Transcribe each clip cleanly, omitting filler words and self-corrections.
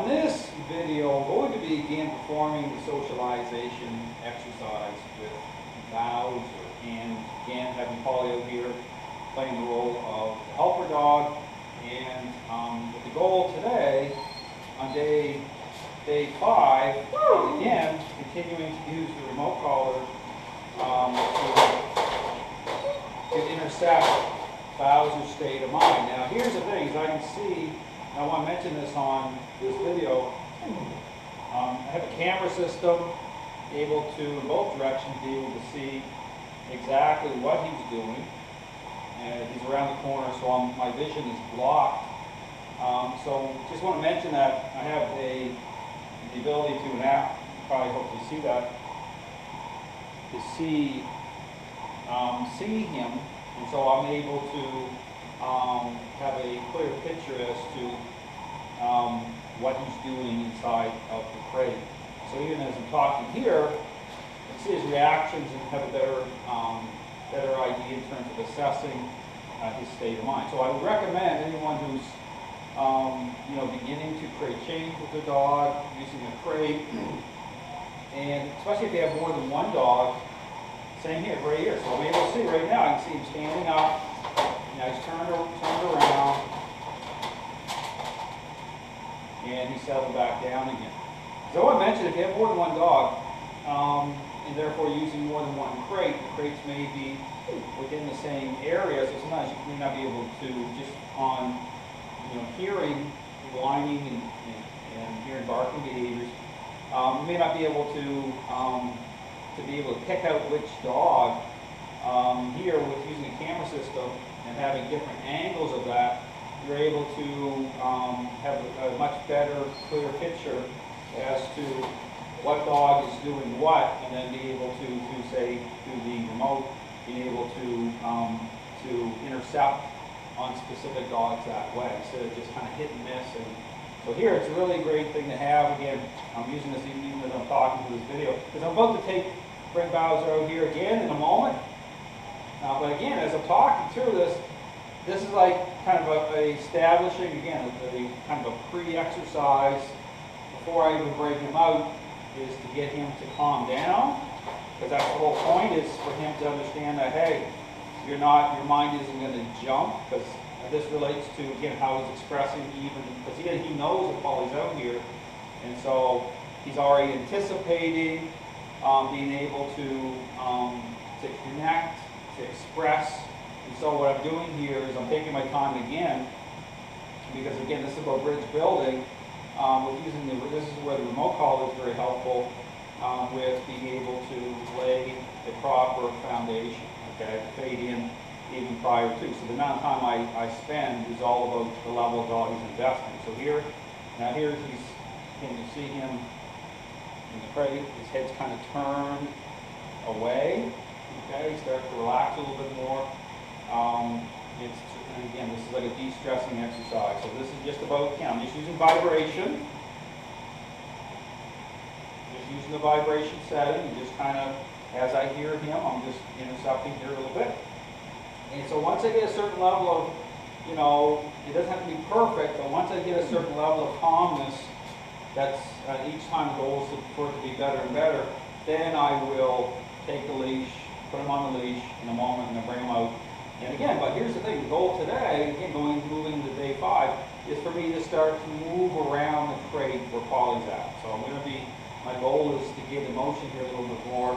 in this video, I'm going to begin performing the socialization exercise with Bowser. And again, having Polly out here playing the role of the helper dog. And with the goal today, on day 5, again, continuing to use the remote collar to intercept Bowser's state of mind. Now, here's the thing, as I can see, and I want to mention this on this video, I have a camera system able to, in both directions, be able to see exactly what he's doing. And he's around the corner, so my vision is blocked. So just want to mention that I have the ability to now, probably hopefully see that, to see him, and so I'm able to have a clear picture as to what he's doing inside of the crate. So even as I'm talking here, I can see his reactions and have a better idea in terms of assessing his state of mind. So I would recommend anyone who's beginning to create change with the dog using a crate, and especially if you have more than one dog. Same here, right here. So I'm able to see right now. I can see him standing up. Now he's turned around, and he's settled back down again. So I want to mention, if you have more than one dog, and therefore using more than one crate, the crates may be within the same area, so sometimes you may not be able to, just on hearing whining and hearing barking behaviors, you may not be able to pick out which dog. Here, with using a camera system and having different angles of that, you're able to have a much better, clear picture as to what dog is doing what, and then be able to say, through the remote, being able to intercept on specific dogs that way, instead of just kind of hit and miss. And so here, it's a really great thing to have. Again, I'm using this even as I'm talking to this video, because I'm about to bring Bowser out here again in a moment. But again, as I'm talking through this is like kind of establishing, again, a kind of a pre-exercise before I even break him out, is to get him to calm down, because that's the whole point, is for him to understand that, hey, your mind isn't going to jump, because this relates to, again, how he's expressing, even because he knows that Polly's out here, and so he's already anticipating being able to connect, to express. And so what I'm doing here is I'm taking my time again, because again, this is about bridge building. With using this is where the remote collar is very helpful, with being able to lay the proper foundation, okay, to fade in even prior to. So the amount of time I spend is all about the level of dog he's investing. So here can you see him in the crate? His head's kind of turned away. Okay, he starts to relax a little bit more. And again, this is like a de-stressing exercise. So this is just about, I'm just using vibration. Just using the vibration setting, and just kind of, as I hear him, I'm just intercepting here a little bit. And so once I get a certain level of, it doesn't have to be perfect, but once I get a certain level of calmness, that's each time the goal is for it to be better and better, then I will take the leash, put him on the leash in a moment, and then bring him out. And again, but here's the thing, the goal today, again, moving to day 5, is for me to start to move around the crate where Polly's at. So my goal is to get emotion here a little bit more,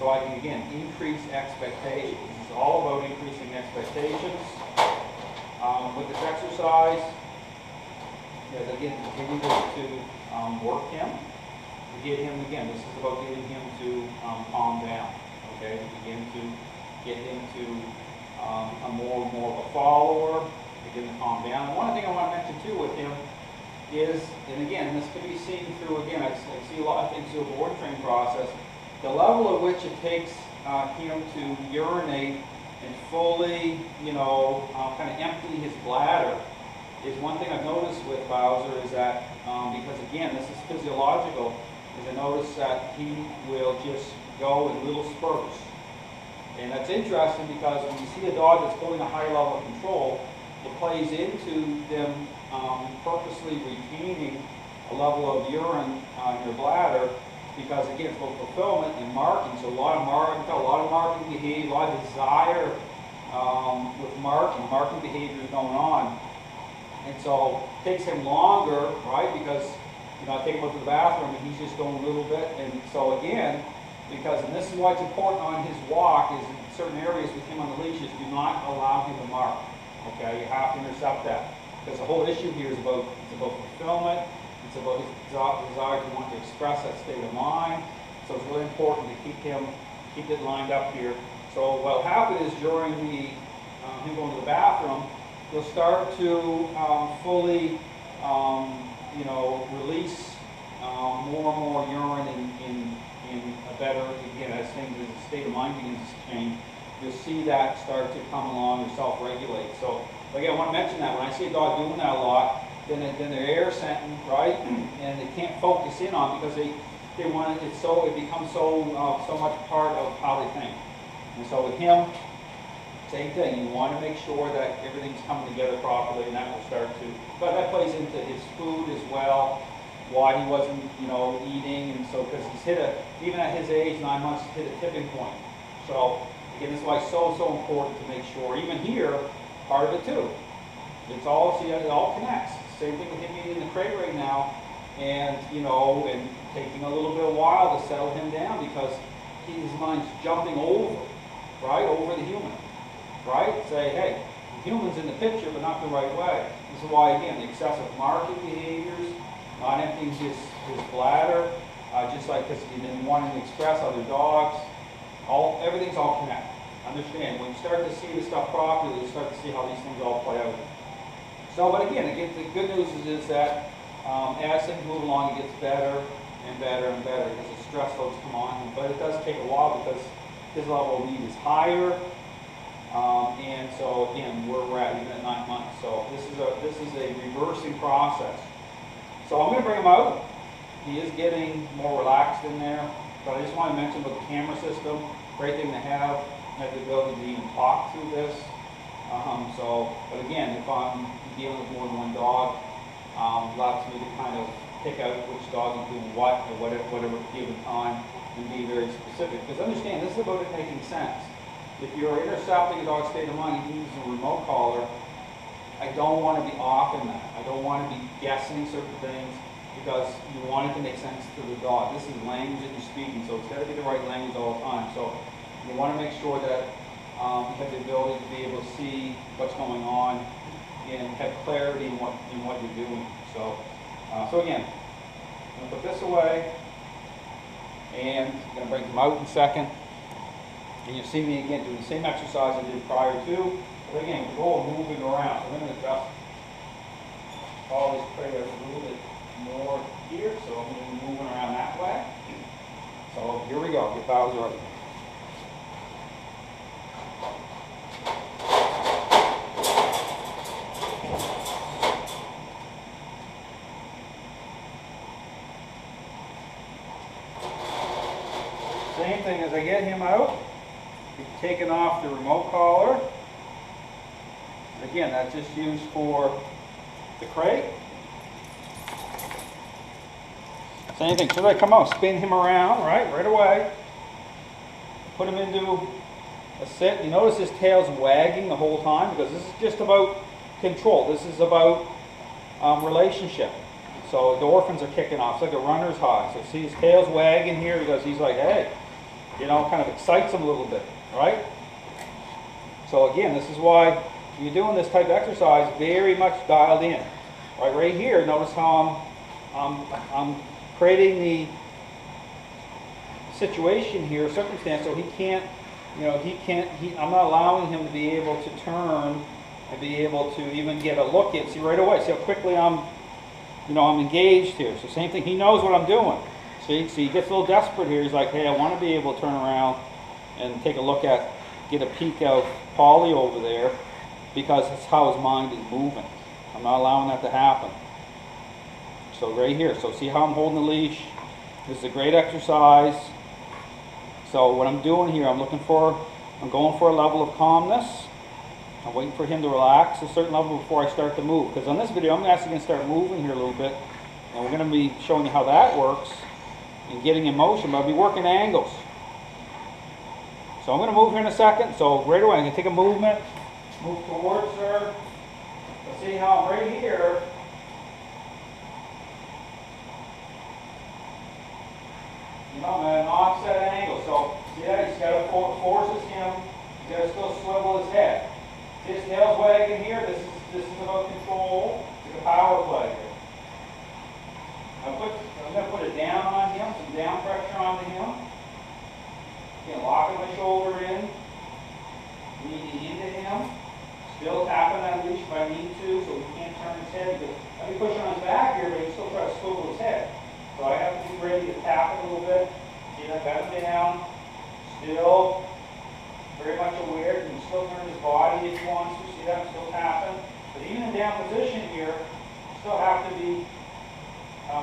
so I can, again, increase expectations. It's all about increasing expectations. With this exercise, as I continue to work him, to get him, again, this is about getting him to calm down, okay, to begin to get him to become more and more of a follower, to get him to calm down. And one thing I want to mention too with him is, and again, this can be seen through, again, I see a lot of things through a board training process, the level at which it takes him to urinate and fully, kind of empty his bladder is one thing I've noticed with Bowser, is that, because again, this is physiological, is I notice that he will just go in little spurts. And that's interesting, because when you see a dog that's going a high level of control, it plays into them purposely retaining a level of urine in your bladder, because again, it's both fulfillment and marking. So a lot of marking behavior, a lot of desire with marking behaviors going on. And so it takes him longer, right? Because, you know, I take him up to the bathroom and he's just going a little bit. And so again, because, and this is why it's important on his walk, is in certain areas with him on the leashes, do not allow him to mark. Okay, you have to intercept that. Because the whole issue here is about fulfillment. It's about his desire to want to express that state of mind. So it's really important to keep it lined up here. So what will happen is during the him going to the bathroom, he'll start to fully, you know, release more and more urine in a better, again, as the state of mind begins to change, you'll see that start to come along and self-regulate. So again, I want to mention that when I see a dog doing that a lot, then they're air scenting, right? And they can't focus in on, because they want it, it becomes so much part of how they think. And so with him, same thing. You want to make sure that everything's coming together properly, and that will start to. But that plays into his food as well. Why he wasn't, you know, eating, and so because he's even at his age, 9 months, he's hit a tipping point. So again, this is why it's so important to make sure. Even here, part of it too. It's all, see, it all connects. Same thing with him eating in the crate right now, and you know, and taking a little bit of while to settle him down, because his mind's jumping over, right, over the human, right? Say, hey, the human's in the picture, but not the right way. This is why, again, the excessive marking behaviors, not emptying his bladder, just like because he didn't want to express other dogs. Everything's all connected. Understand, when you start to see this stuff properly, you start to see how these things all play out. So, but again, the good news is that as things move along, it gets better and better and better, because the stress loads come on him. But it does take a while, because his level of need is higher. And so again, we're at even at 9 months. So this is a reversing process. So I'm going to bring him out. He is getting more relaxed in there. But I just want to mention about the camera system. Great thing to have the ability to even talk through this. But again, if I'm dealing with more than one dog, allows me to kind of pick out which dog is doing what, or whatever given time, and be very specific. Because understand, this is about it making sense. If you're intercepting a dog's state of mind, you use a remote collar, I don't want to be off in that. I don't want to be guessing certain things, because you want it to make sense to the dog. This is language that you're speaking, so it's got to be the right language all the time. So you want to make sure that you have the ability to be able to see what's going on and have clarity in what you're doing. So, so again, I'm going to put this away, and I'm going to bring them out in a second. And you'll see me again doing the same exercise I did prior to. But again, the goal of moving around. So I'm going to adjust all this prayer a little bit more here. So I'm going to be moving around that way. So here we go. Get Bowser ready. Same thing as I get him out. Taking off the remote collar. Again, that's just used for the crate. Same thing. As soon as I come out, spin him around, right away. Put him into a sit. You notice his tail's wagging the whole time, because this is just about control. This is about relationship. So endorphins are kicking off. It's like a runner's high. So see his tail's wagging here, because he's like, hey, you know, kind of excites him a little bit. Right? So again, this is why you're doing this type of exercise very much dialed in. Right here, notice how I'm creating the situation here, circumstance, so he can't, you know, I'm not allowing him to be able to turn and be able to even get a look in. See right away, see how quickly I'm engaged here. So same thing, he knows what I'm doing. See, he gets a little desperate here. He's like, hey, I want to be able to turn around and take a look at, get a peek of Polly over there, because it's how his mind is moving. I'm not allowing that to happen. So right here, so see how I'm holding the leash? This is a great exercise. So what I'm doing here, I'm going for a level of calmness. I'm waiting for him to relax a certain level before I start to move. Because on this video, I'm actually going to start moving here a little bit And we're going to be showing you how that works and getting in motion, but I'll be working angles. So I'm going to move here in a second. So right away, I'm going to take a movement, move towards her. Let's see how I'm right here. You know, I'm at an offset angle. So see that? He's got to forces him. He's got to still swivel his head. See his tail's wagging here. This is about control. It's a power play here. I'm going to put it down on him, some down pressure onto him. Again, locking my shoulder in, leaning into him, still tapping that leash if I need to, so he can't turn his head. Because I can push on his back here, but he can still try to swivel his head. So I have to be ready to tap it a little bit. See that? Got him down. Still very much aware. He can still turn his body if he wants to. See that? I'm still tapping. But even in down position here, you still have to be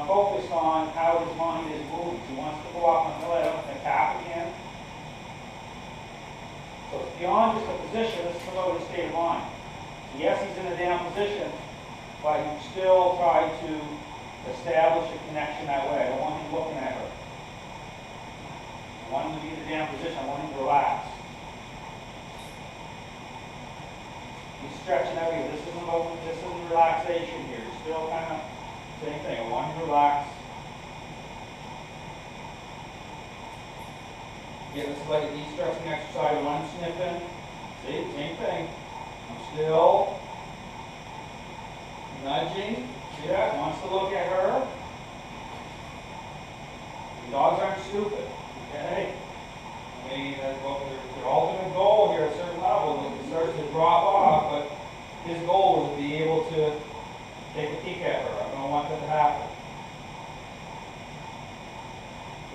focused on how his mind is moving. He wants to go off on the leg and tap again. So it's beyond just a position, this is about his state of mind. So yes, he's in a down position, but you still try to establish a connection that way. I don't want him looking at her. I want him to be in a down position. I want him to relax. He's stretching everything. This isn't relaxation here. You're still kind of same thing. I want him to relax. Yeah, this is like a de-stressing exercise. I want him sniffing. See, same thing. I'm still nudging. See that? Wants to look at her. The dogs aren't stupid. Okay? I mean, their ultimate goal here at a certain level, it starts to drop off, but his goal is to be able to take a peek at her. I don't want that to happen.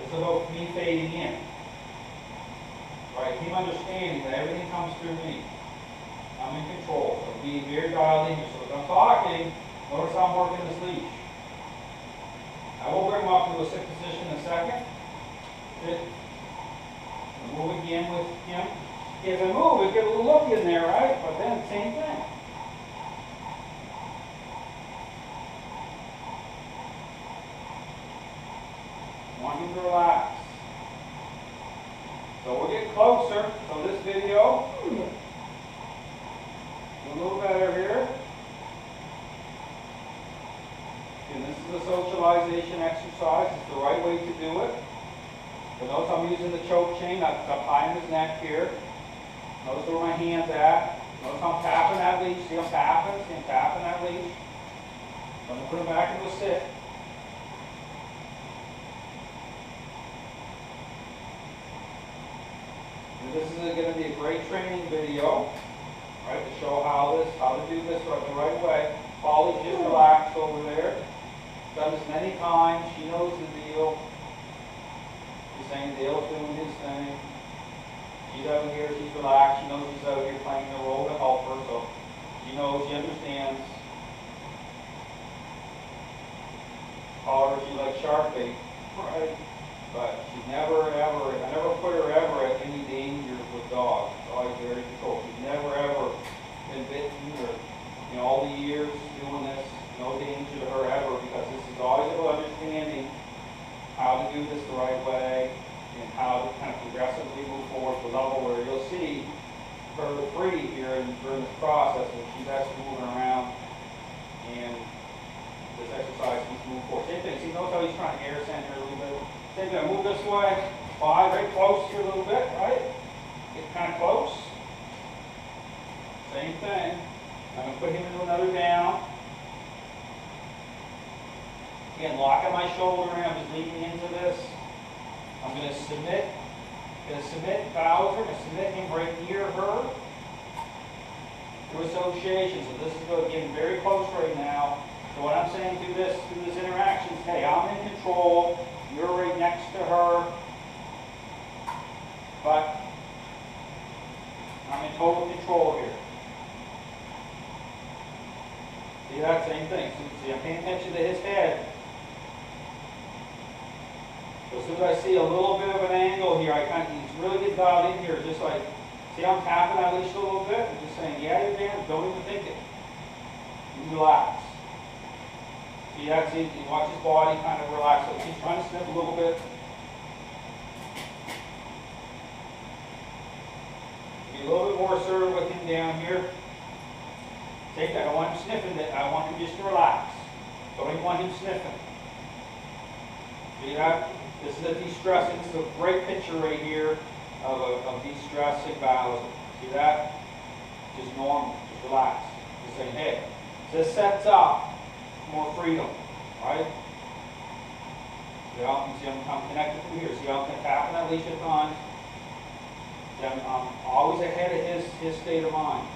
It's about me fading in. Right? Him understanding that everything comes through me. I'm in control. So being very dialed in here. So as I'm talking, notice how I'm working this leash. I will bring him up to a sit position in a second. Sit. And move again with him. As I move, I get a little look in there, right? But then same thing. Want him to relax. So we're getting closer. So this video, a little better here. And this is a socialization exercise. It's the right way to do it. So notice I'm using the choke chain. That's up high in his neck here. Notice where my hand's at. Notice how I'm tapping that leash. See I'm tapping? See I'm tapping that leash. I'm going to put him back into a sit. This is going to be a great training video, right, to show how to do this the right way. Polly's just relaxed over there. Done this many times. She knows the deal. She's saying Dale's doing his thing. She's out here. She's relaxed. She knows she's out here playing the role to help her, so she knows. She understands. Call her. She's like shark bait, right? But she's never ever, I never put her ever at any danger with dogs. It's always very controlled. She's never ever been bitten or, all the years doing this, no danger to her ever, because this is always about understanding how to do this the right way and how to kind of progressively move forward to a level where you'll see her free here during this process when she's actually moving around and this exercise keeps moving forward. Same thing. See, notice how he's trying to air center a little bit. Same thing. Move this way. 5, right close here a little bit, right? Get kind of close. Same thing. I'm going to put him into another down. Again, locking my shoulder in. I'm just leaning into this. I'm going to submit. Bowser. I'm going to submit him right near her. Through association. So this is getting very close right now. So what I'm saying through this interaction is, hey, I'm in control. You're right next to her. But I'm in total control here. See that? Same thing. See, I'm paying attention to his head. So as soon as I see a little bit of an angle here, he's really getting dialed in here. Just like, see how I'm tapping that leash a little bit? I'm just saying, yeah, you're there. Don't even think it. You relax. See, that's it. You watch his body kind of relax. So he's trying to sniff a little bit. Be a little bit more assertive with him down here. Take that. I don't want him sniffing it. I want him just to relax. Don't even want him sniffing. See that? This is a de-stressing. This is a great picture right here of de-stressing values. See that? Just normal. Just relax. Just saying, hey, this sets up more freedom, right? See how I'm connected through here. See how I'm tapping that leash at times. See, I'm always ahead of his state of mind.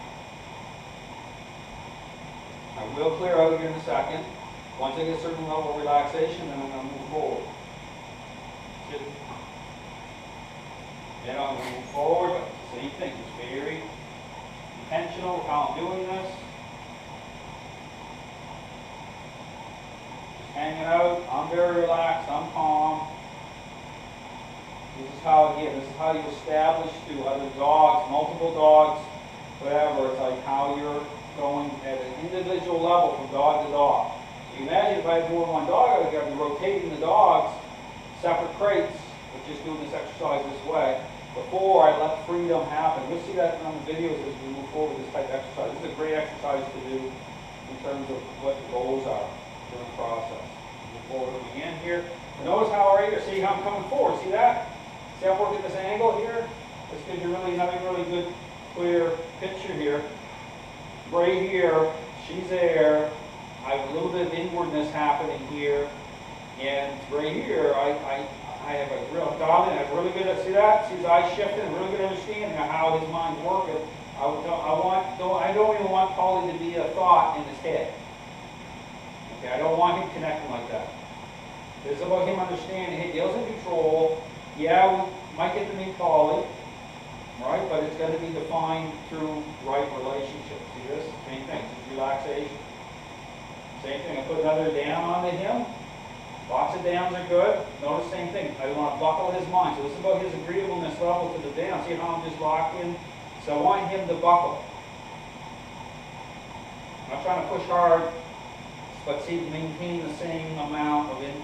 I will clear out here in a second. Once I get a certain level of relaxation, then I'm going to move forward. Sit. Then I'm going to move forward, but same thing. Just very intentional with how I'm doing this. Hanging out, I'm very relaxed, I'm calm. This is how, again, this is how you establish to other dogs, multiple dogs, whatever. It's like how you're going at an individual level from dog to dog. So you imagine if I had more than one dog, I would be rotating the dogs, separate crates, but just doing this exercise this way. Before I let freedom happen. You'll see that on the videos as we move forward with this type of exercise. This is a great exercise to do in terms of what the goals are during the process. Move forward again here. And notice how right here, see how I'm coming forward. See that? See how I'm working this angle here? This gives you really another really good, clear picture here. Right here, she's there. I have a little bit of inwardness happening here. And right here, I have a real dominant, I have really good at, see that? See his eyes shifting, really good understanding of how his mind's working. I don't even want Polly to be a thought in his head. Okay, I don't want him connecting like that. It's about him understanding, hey, Dale's in control. Yeah, we might get to meet Polly, right? But it's going to be defined through right relationships. See this? Same thing, just relaxation. Same thing, I put another down onto him. Lots of downs are good. Notice same thing. I want to buckle his mind. So this is about his agreeableness level to the down. See how I'm just locked in? So I want him to buckle. I'm not trying to push hard, but see, maintain the same amount of input.